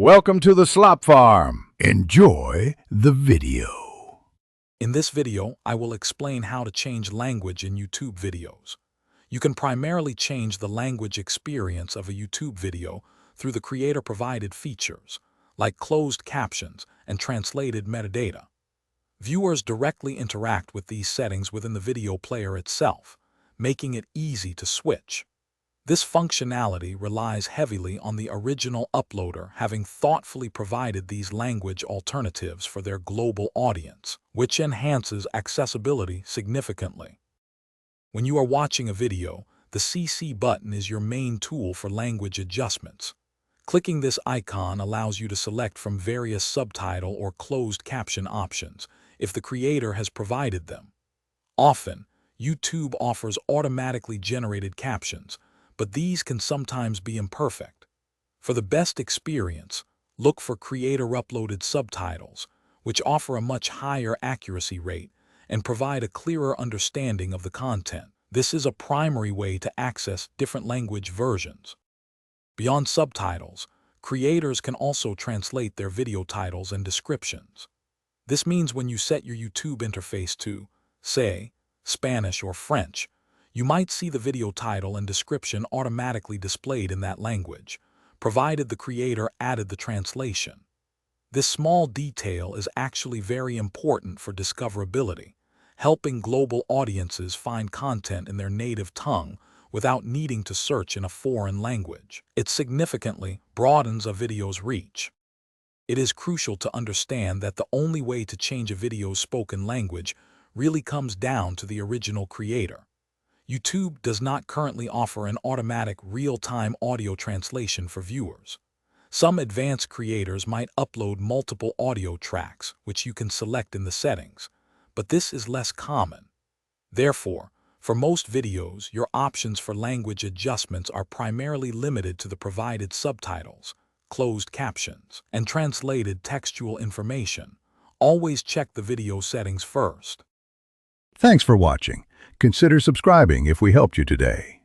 Welcome to the Slop Farm. Enjoy the video. In this video, I will explain how to change language in YouTube videos. You can primarily change the language experience of a YouTube video through the creator-provided features, like closed captions and translated metadata. Viewers directly interact with these settings within the video player itself, making it easy to switch. This functionality relies heavily on the original uploader having thoughtfully provided these language alternatives for their global audience, which enhances accessibility significantly. When you are watching a video, the CC button is your main tool for language adjustments. Clicking this icon allows you to select from various subtitle or closed caption options if the creator has provided them. Often, YouTube offers automatically generated captions, but these can sometimes be imperfect. For the best experience, look for creator-uploaded subtitles, which offer a much higher accuracy rate and provide a clearer understanding of the content. This is a primary way to access different language versions. Beyond subtitles, creators can also translate their video titles and descriptions. This means when you set your YouTube interface to, say, Spanish or French, you might see the video title and description automatically displayed in that language, provided the creator added the translation. This small detail is actually very important for discoverability, helping global audiences find content in their native tongue without needing to search in a foreign language. It significantly broadens a video's reach. It is crucial to understand that the only way to change a video's spoken language really comes down to the original creator. YouTube does not currently offer an automatic real-time audio translation for viewers. Some advanced creators might upload multiple audio tracks, which you can select in the settings, but this is less common. Therefore, for most videos, your options for language adjustments are primarily limited to the provided subtitles, closed captions, and translated textual information. Always check the video settings first. Thanks for watching. Consider subscribing if we helped you today.